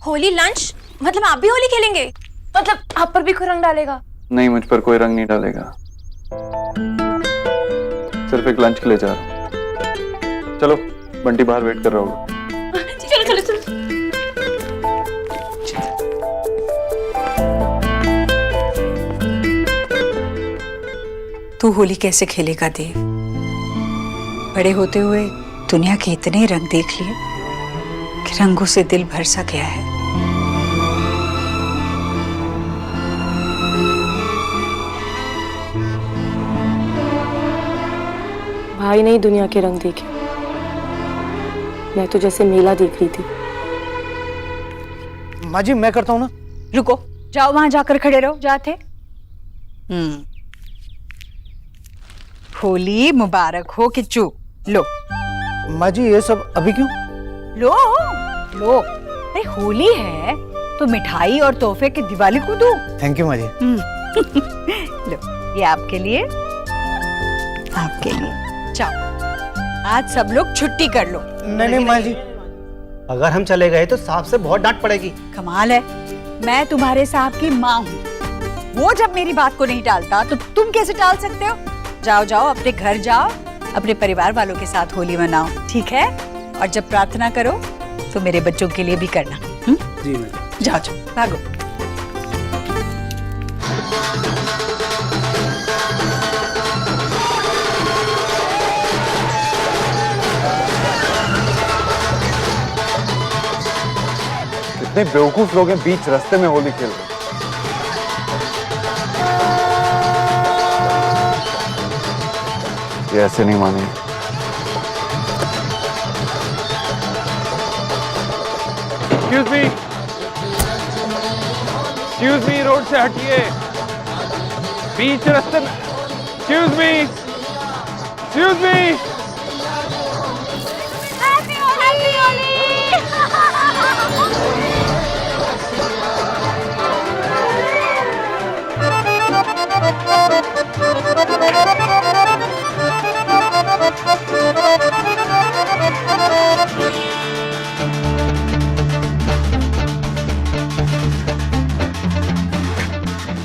Holi lunch? मतलब आप भी होली खेलेंगे? मतलब आप पर भी कोई रंग डालेगा? नहीं, मुझ पर कोई रंग नहीं डालेगा। सिर्फ एक लंच के लिए जा रहा हूँ। चलो, बंटी बाहर वेट कर रहा होगा। चलो चलो चलो। तू होली कैसे खेलेगा देव? बड़े होते हुए दुनिया के इतने रंग देख लिए कि रंगों से दिल भर सा गया है। भाई नहीं दुनिया के रंग देखे, मैं तो जैसे मेला देख रही थी। माँ जी मैं करता हूँ ना। रुको, जाओ वहां जाकर खड़े रहो। जाते। होली मुबारक हो किच्चू। लो माँ जी ये सब अभी क्यों? लो लो, अरे होली है तो मिठाई और तोहफे की दिवाली को दो। थैंक यू माँ जी। लो ये आपके लिए, आपके लिए। जाओ, आज सब लोग छुट्टी कर लो। नहीं माँ जी, अगर हम चले गए तो साहब से बहुत डांट पड़ेगी। कमाल है, मैं तुम्हारे साहब की माँ हूँ। वो जब मेरी बात को नहीं टालता तो तुम कैसे टाल सकते हो? जाओ जाओ, अपने घर जाओ, अपने परिवार वालों के साथ होली मनाओ, ठीक है? और जब प्रार्थना करो तो मेरे बच्चों के लिए भी करना। जी मैम। जाओ जाओ, भागो। इतने बेवकूफ लोग हैं बीच रास्ते में होली खेल रहे। ये ऐसे नहीं मानेंगे। एक्सक्यूज मी, रोड से हटिए। बीच रास्ते में। Excuse me.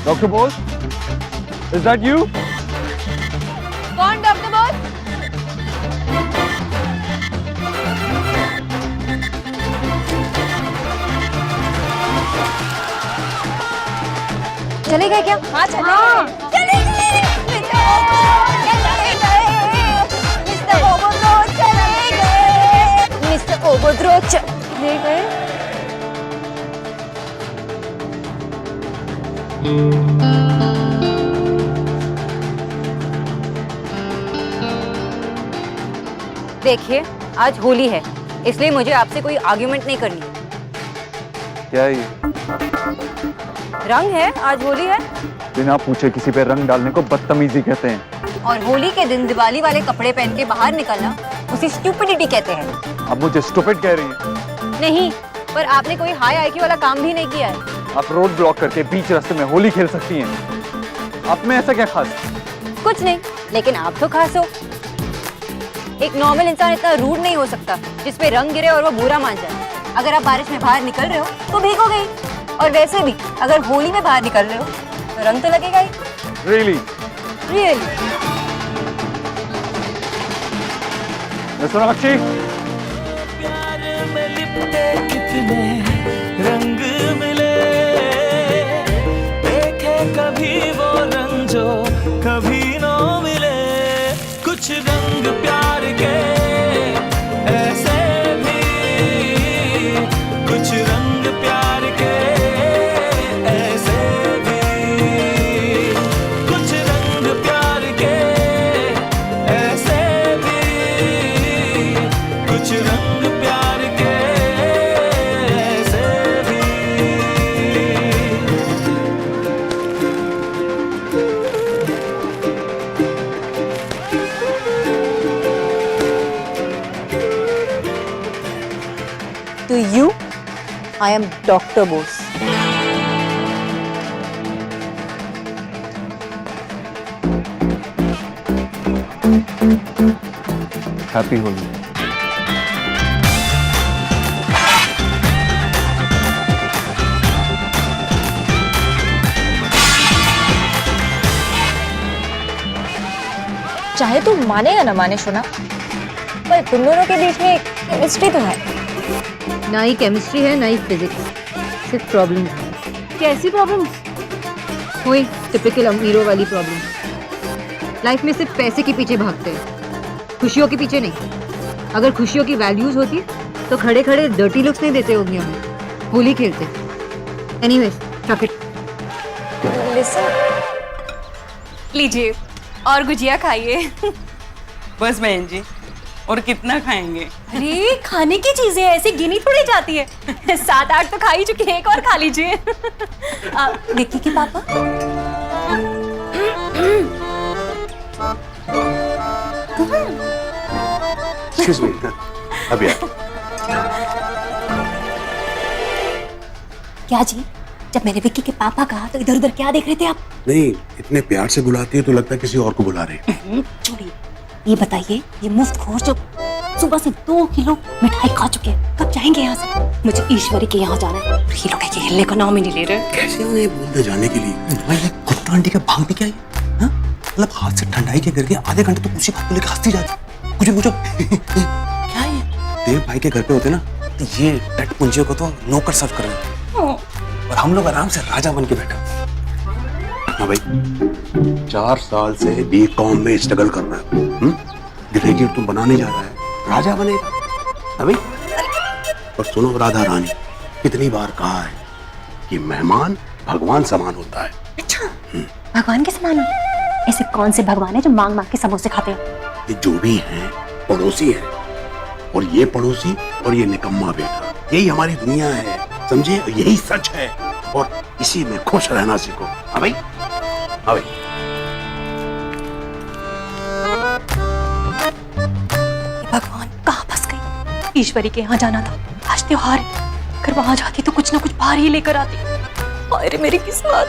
Doctor Bose, Is that you? कौन डॉक्टर बोस? चले गए क्या? हाँ चले गए। चले गए। मिस्टर ओबोद्रो चले गए। देखिए, आज होली है, इसलिए मुझे आपसे कोई आर्ग्यूमेंट नहीं करनी। क्या है ये? रंग है, आज होली है। बिना पूछे किसी पे रंग डालने को बदतमीजी कहते हैं। और होली के दिन दिवाली वाले कपड़े पहन के बाहर निकलना उसे स्टूपिडिटी कहते हैं। आप मुझे स्टूपिड कह रही हैं? नहीं, पर आपने कोई हाई आईक्यू वाला काम भी नहीं किया है। आप रोड ब्लॉक करके बीच रास्ते में होली खेल सकती हैं। आप में ऐसा क्या खास? कुछ नहीं, लेकिन आप तो खास हो। एक नॉर्मल इंसान इतना रूड नहीं हो सकता जिसपे रंग गिरे और वो बुरा मान जाए। अगर आप बारिश में बाहर निकल रहे हो तो भीगोगे ही, और वैसे भी अगर होली में बाहर निकल रहे हो तो रंग तो लगेगा ही। रियली? रियली। सोनाक्षी, प्यार में लिपटे कितने रंग मिले, देखे कभी वो रंग जो कभी न मिले। कुछ रंग प्यार के ऐसे भी, कुछ रंग प्यार के ऐसे भी, कुछ रंग प्यार के ऐसे भी, कुछ रंग प्यार के ऐसे भी। To you, I am Dr. Bose. Happy Holi. चाहे तू माने या ना माने सोना, पर तुम दोनों के बीच में केमिस्ट्री तो है। ना ही केमिस्ट्री है ना ही फिजिक्स, सिर्फ प्रॉब्लम। कैसी प्रॉब्लम? वही टिपिकल अमीरों वाली प्रॉब्लम। लाइफ में सिर्फ पैसे के पीछे भागते हैं, खुशियों के पीछे नहीं। अगर खुशियों की वैल्यूज होती तो खड़े खड़े डर्टी लुक्स नहीं देते होंगे हमें, होली खेलते। Anyways, chalk it. लीजिए और गुजिया खाइए। बस बहन जी, और कितना खाएंगे? अरे खाने की चीजें ऐसे गिनी थोड़ी जाती है। 7-8 तो खा ही चुके हैं, एक और खा लीजिए। विक्की के पापा। एक्सक्यूज मी, अभी क्या जी? जब मैंने विक्की के पापा कहा तो इधर उधर क्या देख रहे थे आप? नहीं, इतने प्यार से बुलाती है तो लगता है किसी और को बुला रहे। छोड़िए, ये बताइए, ये मुफ्तखोर जो सुबह से 2 किलो मिठाई खा चुके हैं, कब जाएंगे यहाँ से? मुझे ईश्वरी के यहाँ जाना है। ये लोग ये हिलने का नाम ही नहीं ले रहे। कैसे उन्हें बोलते जाने के लिए? भाई ये कुत्ता आंटी का भांग भी क्या है? हाँ? मतलब हाथ से ठंडाई के करके आधे घंटे तो उसी बात को लेकर हंसती जाती। मुझे क्या है? देव भाई के घर पे होते ना, तो ये टट पुंजियों को तो नौकर सर्व कर रहे हैं और हम लोग आराम से राजा बन के बैठे। हाँ भाई, 4 साल से बीकॉम में स्ट्रगल कर रहा है। ग्रेजुएट तुम बनाने जा रहा है, राजा बनेगा। हाँ भाई, और सुनो राधा रानी, कितनी बार कहा है कि मेहमान भगवान समान होता है। अच्छा, भगवान के समान हो? ऐसे कौन से भगवान है जो मांग मांग के समोसे खाते हैं? ये जो भी है पड़ोसी है, और ये पड़ोसी और ये निकम्मा बेटा, यही हमारी दुनिया है, समझे? यही सच है और इसी में खुश रहना सीखो। हाँ भाई, हाँ भाई। भगवान कहाँ फंस गई? ईश्वरी के यहाँ जाना था, आज त्योहार है। अगर वहां जाती तो कुछ ना कुछ बाहर ही लेकर आती। अरे मेरी किस्मत।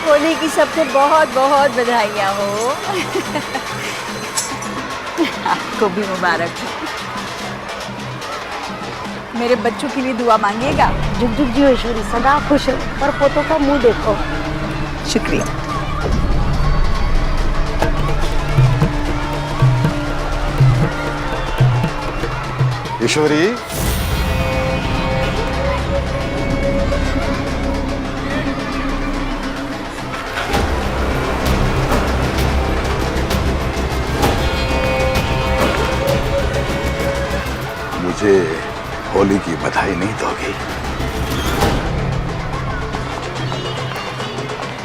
होली की सबको बहुत बहुत बधाइयाँ हो। आपको भी मुबारक हो। मेरे बच्चों के लिए दुआ मांगिएगा। जुग जुग जियो ईश्वरी, सदा खुश हो, पर पोतों का मुंह देखो। शुक्रिया। ईश्वरी, मुझे होली की बधाई नहीं दोगी?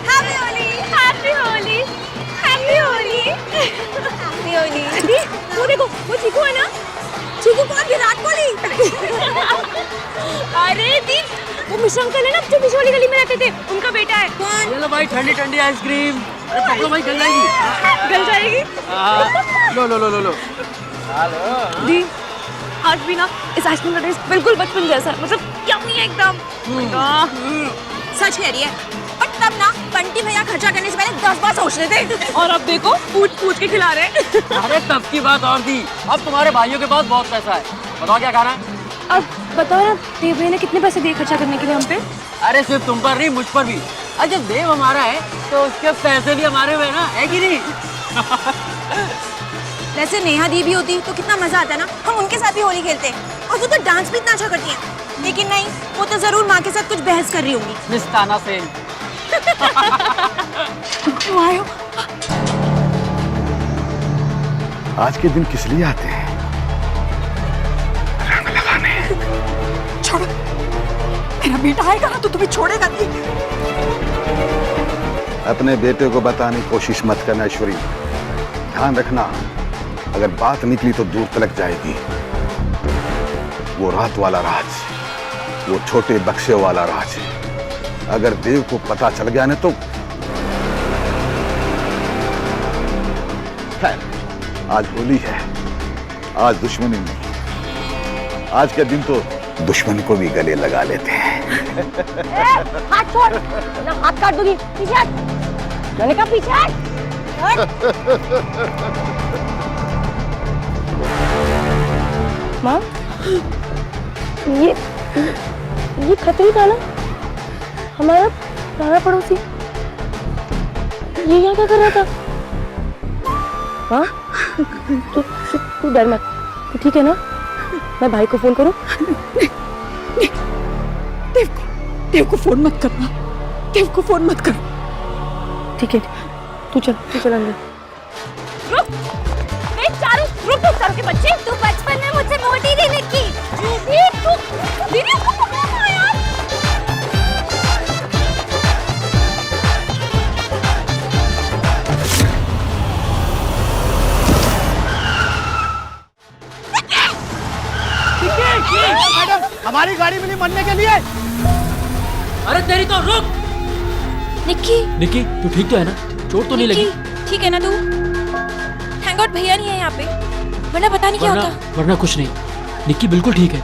Happy Holi, happy Holi, happy Holi, happy Holi. दी, वो देखो, वो चीकू है ना? चीकू कौन? विराट कोहली। अरे दी, वो मिश्रा अंकल है ना, जो पीछे वाली गली में रहते थे, उनका बेटा है। कौन? ये लो भाई, ठंडी ठंडी आइसक्रीम। अरे पकड़ो भाई, गल जाएगी। गल जाएगी? लो लो लो लो लो। दी, आज भी ना इस आइसक्रीम का टेस्ट बिल्कुल बचपन जैसा है, मतलब यम्मी है एकदम। सच कह रही है, और तब ना बंटी भैया खर्चा करने से पहले 10 बार सोचते थे, और अब देखो पूछ पूछ के खिला रहे हैं। अरे तब की बात और थी, अब तुम्हारे भाइयों के पास बहुत पैसा है। बताओ क्या खाना है? अब बताओ ना, देव भैया ने कितने पैसे दिए खर्चा करने के लिए हम पे? अरे सिर्फ तुम पर नहीं, मुझ पर भी। अरे जब देव हमारा है तो उसके पैसे भी हमारे हुए ना, है कि नहीं? वैसे नेहा दी भी होती तो कितना मजा आता ना, हम उनके साथ भी होली खेलते। और वो तो डांस भी इतना अच्छा करती है। लेकिन नहीं, वो तो जरूर माँ के साथ कुछ बहस कर रही होंगी। मिस ताना सेन। क्यों आए हो? आज के दिन किस लिए आते हैं? रंग लगाने। छोड़ो, मेरा बेटा आएगा ना तो तुम्हें छोड़ेगा नहीं। अपने बेटे को बताने की कोशिश मत करना ईश्वरी। ध्यान रखना, अगर बात निकली तो दूर तलक जाएगी। वो रात वाला राज, वो छोटे बक्से वाला राज, अगर देव को पता चल गया ना तो खैर, आज होली है, आज दुश्मनी नहीं। आज के दिन तो दुश्मन को भी गले लगा लेते हैं। हाथ छोड़, ना हाथ काट दूंगी। पीछे हट, मैंने कहा पीछे हट। माँ, ये खतरी था ना? हमारा पुराना पड़ोसी ये यहाँ क्या कर रहा था? हाँ तू डर मत, तू ठीक है ना? मैं भाई को फोन करूं? देव को फोन मत करना, देव को फोन मत कर। ठीक है, तू चल अंदर। रुक चारू के बच्चे, तू बचपन में मुझसे मोटी थी निक्की। दीदी को पकड़ो यार। मैडम हमारी गाड़ी मिली मरने के लिए। अरे तेरी तो रुक। निक्की तू ठीक तो है ना? चोट तो नहीं लगी? ठीक है ना तू? थैंक गॉड भैया नहीं है यहाँ पे, वरना पता नहीं क्या होता। वरना कुछ नहीं, निक्की बिल्कुल ठीक है।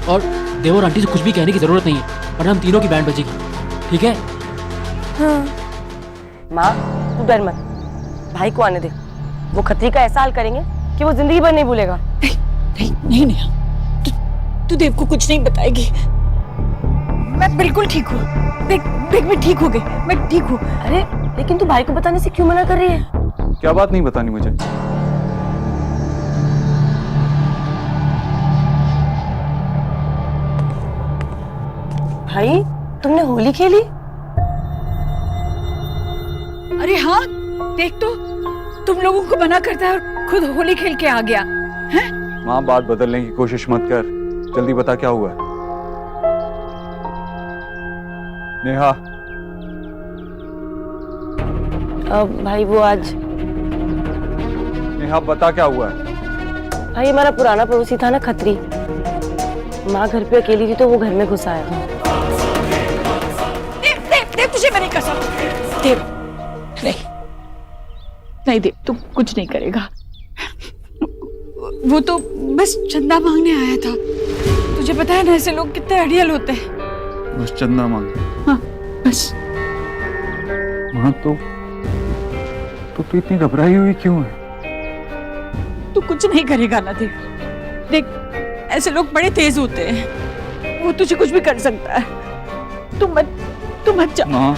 और देव और आंटी से कुछ भी कहने की जरूरत नहीं है, वरना हम तीनों की बैंड बजेगी, ठीक है? हाँ। माँ तू डर मत, भाई को आने दे। वो खतरी का ऐसा हाल करेंगे कि वो जिंदगी भर नहीं भूलेगा। नहीं तू देव को कुछ नहीं बताएगी। मैं बिल्कुल ठीक हूँ। देख मैं ठीक हो गई, मैं ठीक हूँ। अरे लेकिन तू भाई को बताने से क्यों मना कर रही है? क्या बात नहीं बतानी मुझे? भाई तुमने होली खेली? अरे हाँ, देख तो तुम लोगों को मना करता है और खुद होली खेल के आ गया है? माँ बात बदलने की कोशिश मत कर, जल्दी बता क्या हुआ है। नेहा भाई वो आज नेहा बता क्या हुआ है। भाई हमारा पुराना पड़ोसी था ना खत्री, माँ घर पे अकेली थी तो वो घर में घुस आया। देव तुझे मेरी कसम। देव नहीं देव, तू कुछ नहीं करेगा। वो तो बस चंदा मांगने आया था। तुझे पता है ना ऐसे लोग कितने अड़ियल होते हैं। बस चंदा मांग? हाँ बस। माँ तो इतनी घबराई हुई क्यों है? तू कुछ नहीं करेगा ना देव। देख ऐसे लोग बड़े तेज होते हैं, वो तुझे कुछ भी कर सकता है। तू मत जा। माँ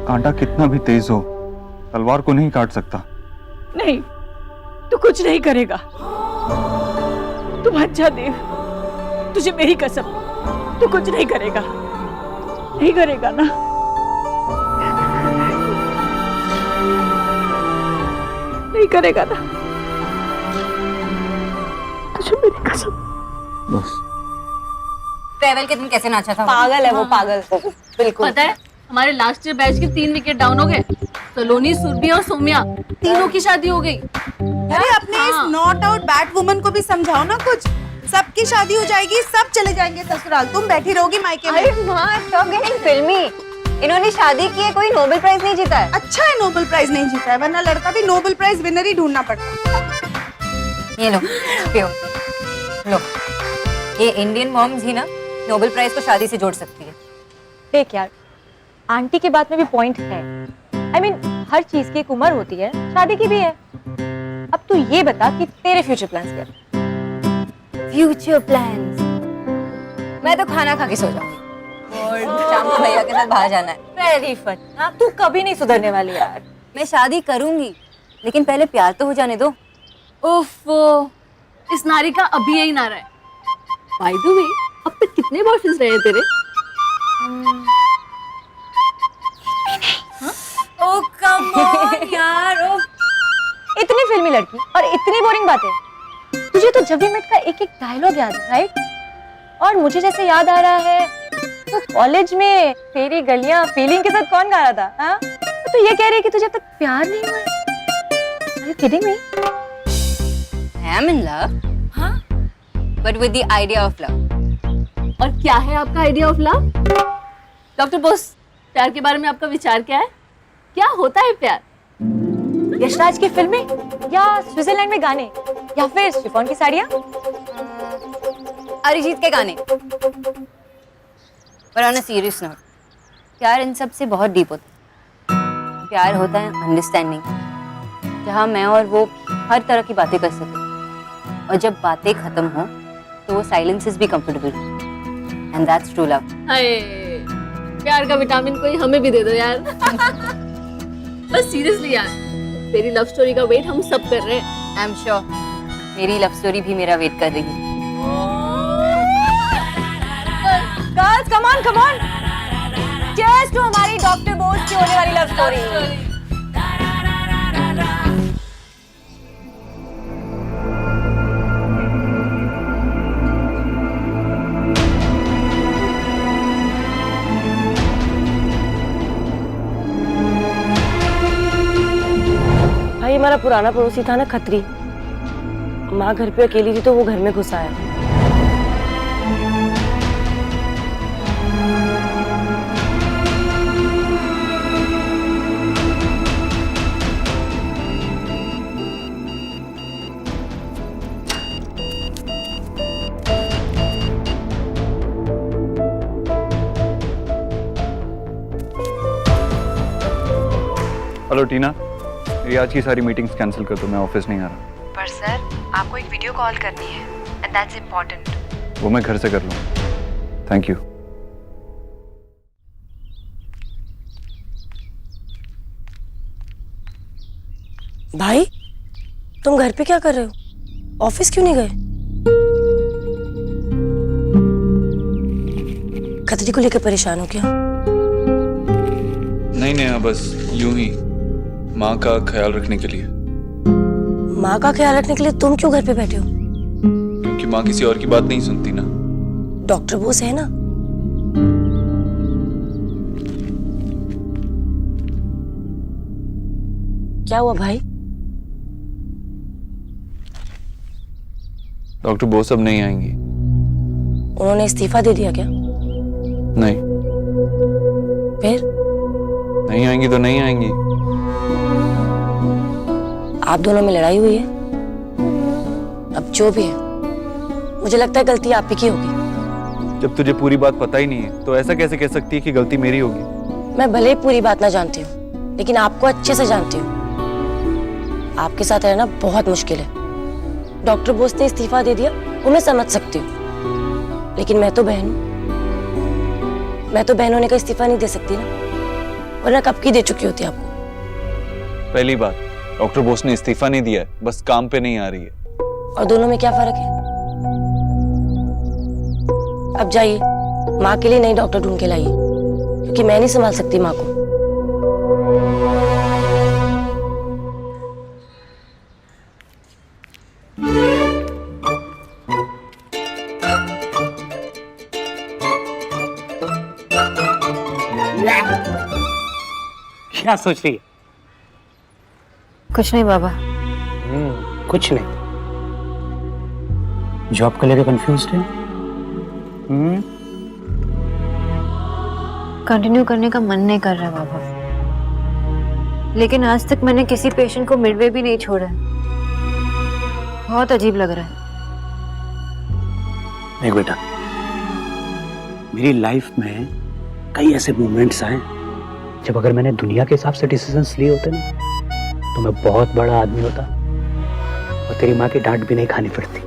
कांटा कितना भी तेज हो तलवार को नहीं काट सकता। नहीं तू कुछ नहीं करेगा, तू मत जा देव, तुझे मेरी कसम, तू कुछ नहीं करेगा, नहीं करेगा ना? नहीं करेगा ना? तुझे मेरी कसम। बस ट्रेवल के दिन कैसे नाचा था? पागल है वो, पागल बिल्कुल। पता है हमारे लास्ट ईयर बैच के 3 विकेट डाउन हो गए। सलोनी, सुरभि और सोम्या तीनों की शादी हो गई। अरे अपने इस नॉट आउट बैट वुमन को भी समझाओ ना कुछ। सबकी शादी हो जाएगी, सब चले जाएंगे ससुराल, तुम बैठी रहोगी मायके में। अरे माँ स्टॉप गेटिंग फिल्मी। इन्होंने शादी की है, कोई नोबेल प्राइज नहीं जीता है। अच्छा है नोबेल प्राइज नहीं जीता है, वरना लड़का भी नोबेल प्राइज विनर ही ढूंढना पड़ता। ये लो पियो, लो। ये इंडियन मॉम्स ही ना नोबेल प्राइज को शादी से जोड़ सकती है। देख यार, आंटी के बात में भी पॉइंट है। I mean, हर चीज की एक उम्र होती है, शादी की भी है। अब तू ये बता कि तेरे फ्यूचर प्लान्स क्या है? Future plans? मैं तो खाना खा के सो जाऊंगी और शाम को भैया के साथ बाहर जाना है। Very fun. हाँ तू कभी नहीं सुधरने वाली यार। मैं शादी करूंगी लेकिन पहले प्यार तो हो जाने दो। उफ, इस नारी का अभी यही नारा है। बाय द वे, अब तक कितने बॉयफ्रेंड्स रहे हैं तेरे? ओह कम ऑन यार। इतनी फिल्मी लड़की और इतनी बोरिंग बातें। तुझे तो जब वी मेट का एक एक डायलॉग याद है, राइट? और मुझे जैसे याद आ रहा है तो कॉलेज में तेरी गलियां फीलिंग के साथ कौन गा रहा था? हाँ? तो तू ये कह रही है कि तुझे अब तक प्यार नहीं हुआ है? Are you kidding me? I am in love, हाँ, but with the idea of love. और क्या है आपका idea of love? Doctor Bose, प्यार के बारे में आपका विचार क्या है? क्या होता है प्यार? यशराज की फिल्में या स्विट्जरलैंड में गाने या फिर शिफॉन की साड़ियाँ? अरिजीत के गाने। पर ऑन अ सीरियस नोट, प्यार इन सब से बहुत डीप होता है। प्यार होता है अंडरस्टैंडिंग, जहाँ मैं और वो हर तरह की बातें कर सकें, और जब बातें खत्म हो तो वो साइलेंसेस भी comfortable, and that's true love. Hi, प्यार का विटामिन कोई हमें भी दे दो यार। बस सीरियसली यार, तेरी लव स्टोरी का वेट हम सब कर रहे हैं। आई एम श्योर मेरी लव स्टोरी भी मेरा वेट कर रही है। Girls come on come on, cheers to हमारी डॉक्टर बोस की होने वाली लव स्टोरी। भाई हमारा पुराना पड़ोसी था ना खत्री, माँ घर पे अकेली थी तो वो घर में घुस आया। हेलो टीना, मेरी आज की सारी मीटिंग्स कैंसिल कर दो, मैं ऑफिस नहीं आ रहा। पर सर आपको एक वीडियो कॉल करनी है एंड दैट्स इम्पोर्टेंट। वो मैं घर से कर लूँ। Thank you. भाई तुम घर पे क्या कर रहे हो? ऑफिस क्यों नहीं गए? खतरी को लेकर परेशान हो क्या? नहीं नेहा, बस यूं ही माँ का ख्याल रखने के लिए। माँ का ख्याल रखने के लिए तुम क्यों घर पे बैठे हो? क्योंकि माँ किसी और की बात नहीं सुनती ना। डॉक्टर बोस है ना। क्या हुआ भाई? डॉक्टर बोस अब नहीं आएंगी। उन्होंने इस्तीफा दे दिया क्या? नहीं। फिर? नहीं आएंगी तो नहीं आएंगी। आप दोनों में लड़ाई हुई है? अब जो भी है, मुझे लगता है गलती आप ही की होगी। जब तुझे पूरी बात पता ही नहीं है तो ऐसा कैसे कह सकती है कि गलती मेरी होगी? मैं भले ही पूरी बात ना जानती हूँ, लेकिन आपको अच्छे से जानती हूँ। आपके साथ रहना बहुत मुश्किल है। डॉक्टर बोस ने इस्तीफा दे दिया वो मैं समझ सकती हूँ, लेकिन मैं तो बहन हूँ। मैं तो बहन होने का इस्तीफा नहीं दे सकती ना, वरना कब की दे चुकी होती आपको। पहली बात, डॉक्टर बोस ने इस्तीफा नहीं दिया है, बस काम पे नहीं आ रही है। और दोनों में क्या फर्क है? अब जाइए, माँ के लिए नई डॉक्टर ढूंढ के लाइए, क्योंकि मैं नहीं संभाल सकती माँ को। क्या सोच रही है? कुछ नहीं बाबा। कुछ नहीं। जॉब को लेकर कंफ्यूज है? कंटिन्यू करने का मन नहीं कर रहा बाबा, लेकिन आज तक मैंने किसी पेशेंट को मिडवे भी नहीं छोड़ा। बहुत अजीब लग रहा है। देख बेटा, मेरी लाइफ में कई ऐसे मोमेंट्स आए जब अगर मैंने दुनिया के हिसाब से डिसीजंस लिए होते ना तो मैं बहुत बड़ा आदमी होता और तेरी माँ की डांट भी नहीं खानी पड़ती।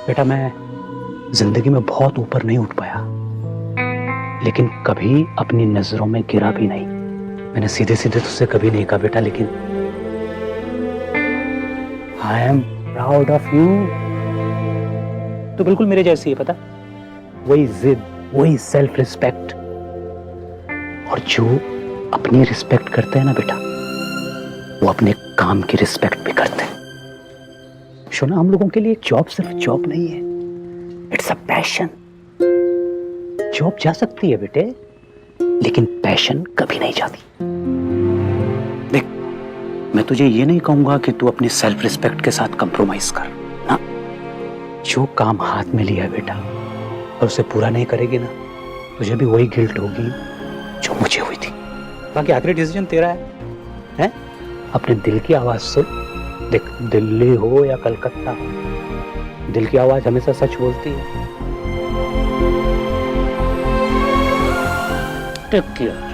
बेटा, मैं जिंदगी में बहुत ऊपर नहीं उठ पाया, लेकिन कभी अपनी नजरों में गिरा भी नहीं। मैंने सीधे सीधे तुझसे कभी नहीं कहा बेटा, लेकिन I am proud of you. तो बिल्कुल मेरे जैसी है, पता, वही जिद, वही सेल्फ रिस्पेक्ट, और जो अपनी रिस्पेक्ट करते हैं ना बेटा, वो अपने काम की रिस्पेक्ट भी करते हैं। शोना, हम लोगों के लिए जॉब सिर्फ जॉब नहीं है, इट्स अ पैशन। जॉब जा सकती है बेटे, लेकिन पैशन कभी नहीं जाती। देख, मैं तुझे ये नहीं कहूंगा कि तू अपनी सेल्फ रिस्पेक्ट के साथ कंप्रोमाइज कर ना। जो काम हाथ में लिया है बेटा और उसे पूरा नहीं करेगी ना, तुझे भी वही गिल्ट होगी जो मुझे हुई थी। बाकी आखिरी डिसीजन तेरा है? अपने दिल की आवाज सुन। देख, दिल्ली हो या कलकत्ता, दिल की आवाज हमेशा सच बोलती है। Take care.